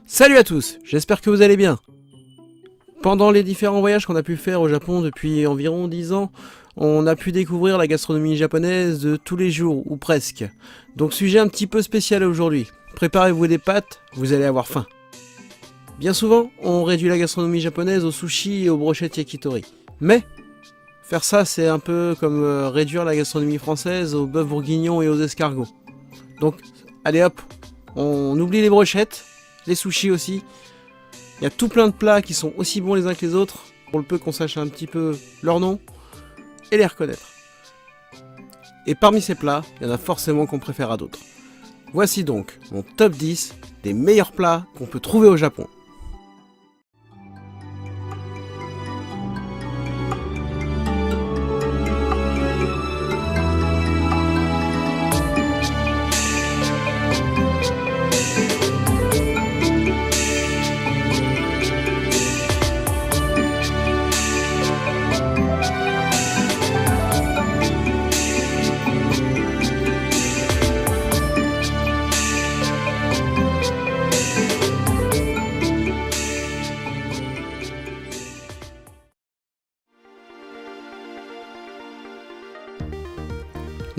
Salut à tous, j'espère que vous allez bien. Pendant les différents voyages qu'on a pu faire au Japon depuis environ 10 ans, on a pu découvrir la gastronomie japonaise de tous les jours, ou presque. Donc sujet un petit peu spécial aujourd'hui. Préparez-vous des pâtes, vous allez avoir faim. Bien souvent, on réduit la gastronomie japonaise aux sushis et aux brochettes yakitori. Mais, faire ça c'est un peu comme réduire la gastronomie française au bœuf bourguignon et aux escargots. Donc, allez hop, on oublie les brochettes, les sushis aussi. Il y a tout plein de plats qui sont aussi bons les uns que les autres, pour le peu qu'on sache un petit peu leur nom, et les reconnaître. Et parmi ces plats, il y en a forcément qu'on préfère à d'autres. Voici donc mon top 10 des meilleurs plats qu'on peut trouver au Japon.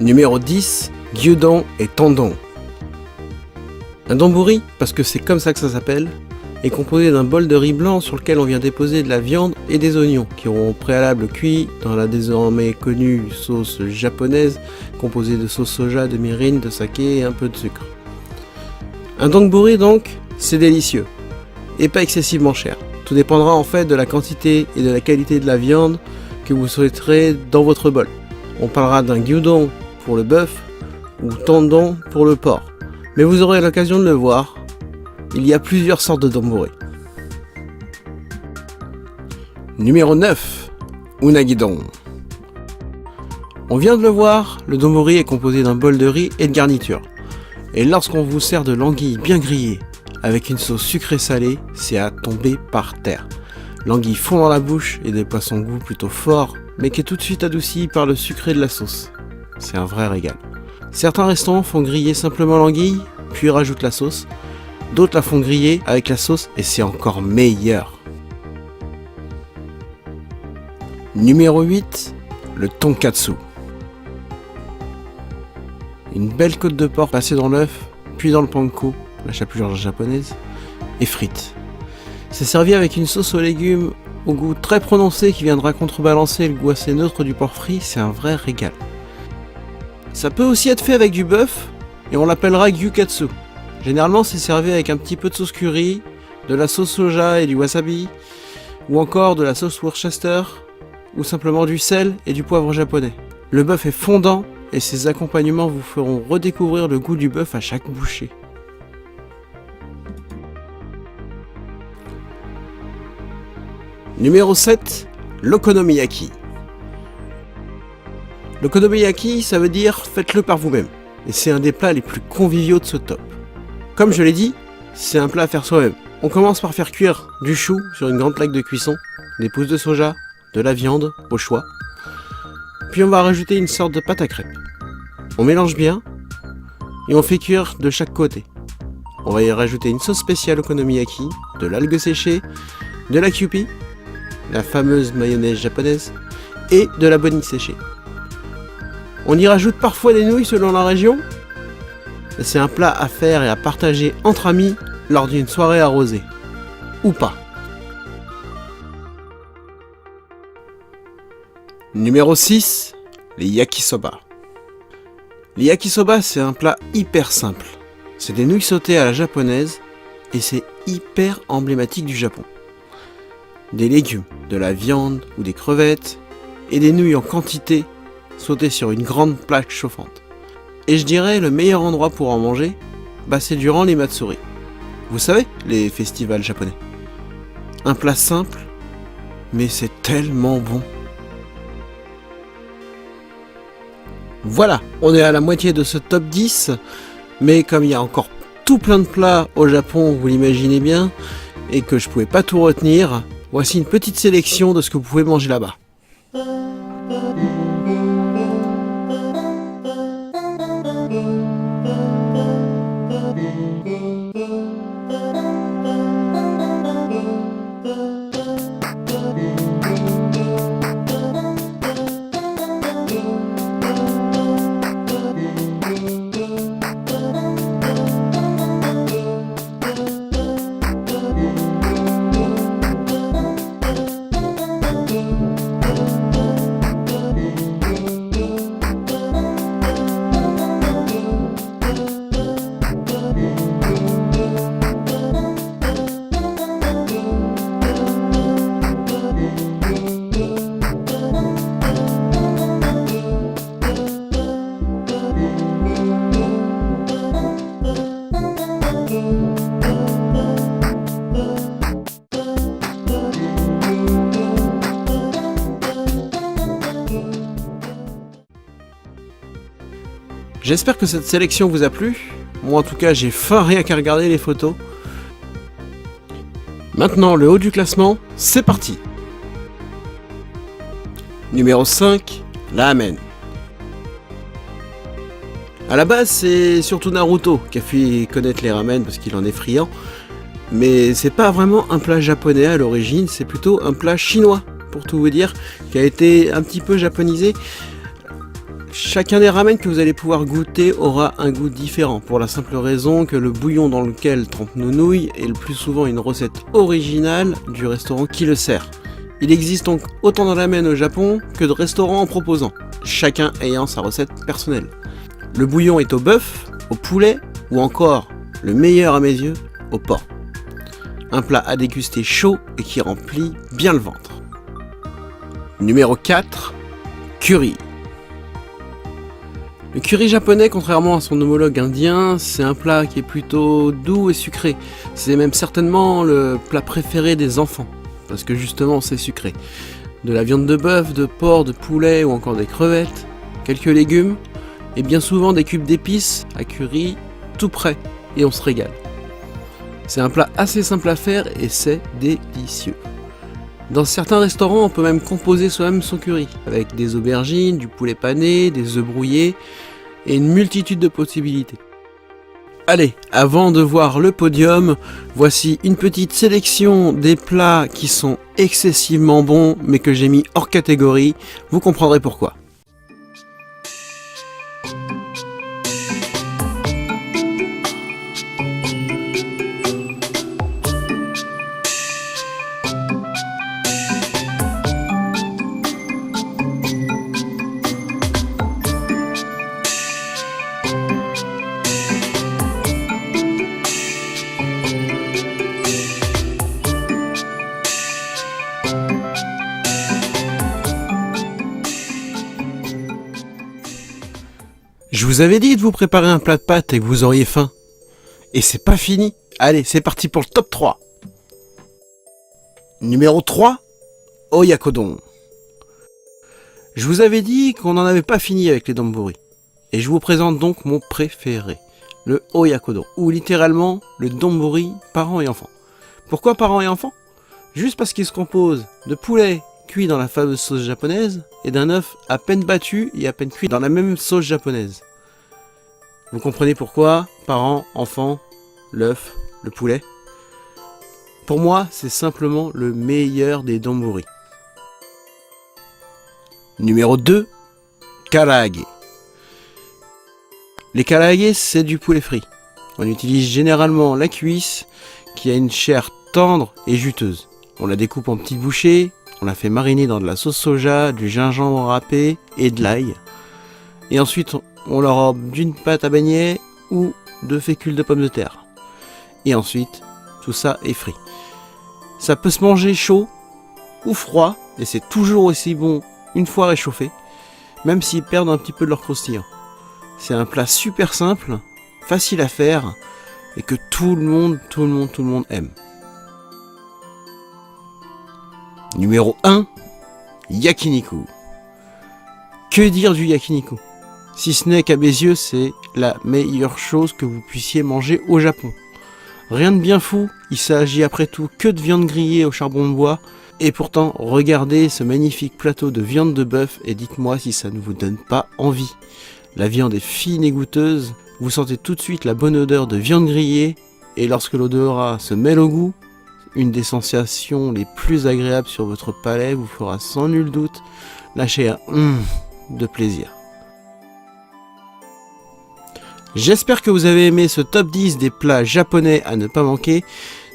Numéro 10, gyudon et tendon. Un donburi, parce que c'est comme ça que ça s'appelle, est composé d'un bol de riz blanc sur lequel on vient déposer de la viande et des oignons, qui auront au préalable cuit dans la désormais connue sauce japonaise, composée de sauce soja, de mirin, de saké et un peu de sucre. Un donburi donc, c'est délicieux, et pas excessivement cher. Tout dépendra en fait de la quantité et de la qualité de la viande que vous souhaiterez dans votre bol. On parlera d'un gyudon pour le bœuf ou tendon pour le porc. Mais vous aurez l'occasion de le voir, il y a plusieurs sortes de donburi. Numéro 9, unagi-don. On vient de le voir, le donburi est composé d'un bol de riz et de garniture. Et lorsqu'on vous sert de l'anguille bien grillée, avec une sauce sucrée salée, c'est à tomber par terre. L'anguille fond dans la bouche et déploie son goût plutôt fort, mais qui est tout de suite adouci par le sucré de la sauce. C'est un vrai régal. Certains restaurants font griller simplement l'anguille, puis rajoutent la sauce. D'autres la font griller avec la sauce et c'est encore meilleur. Numéro 8, le tonkatsu. Une belle côte de porc passée dans l'œuf, puis dans le panko, la chapelure japonaise, et frites. C'est servi avec une sauce aux légumes au goût très prononcé qui viendra contrebalancer le goût assez neutre du porc frit, c'est un vrai régal. Ça peut aussi être fait avec du bœuf, et on l'appellera gyukatsu. Généralement c'est servi avec un petit peu de sauce curry, de la sauce soja et du wasabi, ou encore de la sauce Worcester, ou simplement du sel et du poivre japonais. Le bœuf est fondant, et ses accompagnements vous feront redécouvrir le goût du bœuf à chaque bouchée. Numéro 7, l'okonomiyaki. L'okonomiyaki, ça veut dire faites-le par vous-même. Et c'est un des plats les plus conviviaux de ce top. Comme je l'ai dit, c'est un plat à faire soi-même. On commence par faire cuire du chou sur une grande plaque de cuisson, des pousses de soja, de la viande, au choix. Puis on va rajouter une sorte de pâte à crêpes. On mélange bien, et on fait cuire de chaque côté. On va y rajouter une sauce spéciale okonomiyaki, de l'algue séchée, de la kewpie, la fameuse mayonnaise japonaise, et de la bonnie séchée. On y rajoute parfois des nouilles selon la région. C'est un plat à faire et à partager entre amis lors d'une soirée arrosée. Ou pas. Numéro 6, les yakisoba. Les yakisoba, c'est un plat hyper simple. C'est des nouilles sautées à la japonaise et c'est hyper emblématique du Japon. Des légumes, de la viande ou des crevettes et des nouilles en quantité sautées sur une grande plaque chauffante. Et je dirais le meilleur endroit pour en manger, c'est durant les matsuri. Vous savez, les festivals japonais. Un plat simple, mais c'est tellement bon. Voilà, on est à la moitié de ce top 10, mais comme il y a encore tout plein de plats au Japon, vous l'imaginez bien, et que je pouvais pas tout retenir, voici une petite sélection de ce que vous pouvez manger là-bas. J'espère que cette sélection vous a plu. Moi en tout cas j'ai faim rien qu'à regarder les photos. Maintenant le haut du classement, c'est parti. Numéro 5, la ramen. A la base c'est surtout Naruto qui a fait connaître les ramen parce qu'il en est friand. Mais c'est pas vraiment un plat japonais à l'origine, c'est plutôt un plat chinois, pour tout vous dire, qui a été un petit peu japonisé. Chacun des ramen que vous allez pouvoir goûter aura un goût différent, pour la simple raison que le bouillon dans lequel trempent nos nouilles est le plus souvent une recette originale du restaurant qui le sert. Il existe donc autant de ramen au Japon que de restaurants en proposant, chacun ayant sa recette personnelle. Le bouillon est au bœuf, au poulet ou encore, le meilleur à mes yeux, au porc. Un plat à déguster chaud et qui remplit bien le ventre. Numéro 4, curry. Le curry japonais, contrairement à son homologue indien, c'est un plat qui est plutôt doux et sucré. C'est même certainement le plat préféré des enfants, parce que justement c'est sucré. De la viande de bœuf, de porc, de poulet ou encore des crevettes, quelques légumes, et bien souvent des cubes d'épices à curry tout prêt, et on se régale. C'est un plat assez simple à faire et c'est délicieux. Dans certains restaurants, on peut même composer soi-même son curry, avec des aubergines, du poulet pané, des œufs brouillés, et une multitude de possibilités. Allez, avant de voir le podium, voici une petite sélection des plats qui sont excessivement bons, mais que j'ai mis hors catégorie, vous comprendrez pourquoi. Je vous avais dit de vous préparer un plat de pâtes et que vous auriez faim. Et c'est pas fini. Allez, c'est parti pour le top 3. Numéro 3, oyakodon. Je vous avais dit qu'on n'en avait pas fini avec les donburi. Et je vous présente donc mon préféré, le oyakodon, ou littéralement le donburi parents et enfants. Pourquoi parents et enfants? Juste parce qu'il se compose de poulet cuit dans la fameuse sauce japonaise et d'un œuf à peine battu et à peine cuit dans la même sauce japonaise. Vous comprenez pourquoi parents, enfants, l'œuf, le poulet. Pour moi, c'est simplement le meilleur des donburi. Numéro 2, karaage. Les karaage, c'est du poulet frit. On utilise généralement la cuisse qui a une chair tendre et juteuse. On la découpe en petites bouchées, on la fait mariner dans de la sauce soja, du gingembre râpé et de l'ail. Et ensuite, on l'enrobe d'une pâte à beignets ou de fécule de pommes de terre. Et ensuite, tout ça est frit. Ça peut se manger chaud ou froid, et c'est toujours aussi bon une fois réchauffé, même s'ils perdent un petit peu de leur croustillant. C'est un plat super simple, facile à faire, et que tout le monde aime. Numéro 1, yakiniku. Que dire du yakiniku? Si ce n'est qu'à mes yeux, c'est la meilleure chose que vous puissiez manger au Japon. Rien de bien fou, il s'agit après tout que de viande grillée au charbon de bois, et pourtant, regardez ce magnifique plateau de viande de bœuf et dites-moi si ça ne vous donne pas envie. La viande est fine et goûteuse, vous sentez tout de suite la bonne odeur de viande grillée, et lorsque l'odorat se mêle au goût, une des sensations les plus agréables sur votre palais vous fera sans nul doute lâcher un de plaisir. J'espère que vous avez aimé ce top 10 des plats japonais à ne pas manquer.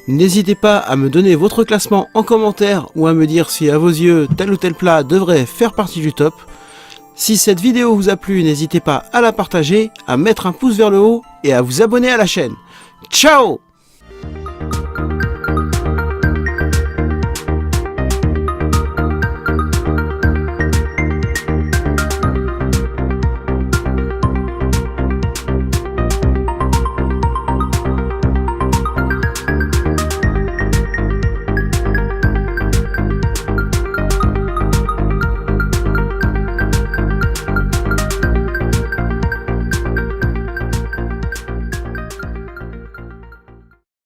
N'hésitez pas à me donner votre classement en commentaire ou à me dire si à vos yeux tel ou tel plat devrait faire partie du top. Si cette vidéo vous a plu, n'hésitez pas à la partager, à mettre un pouce vers le haut et à vous abonner à la chaîne. Ciao!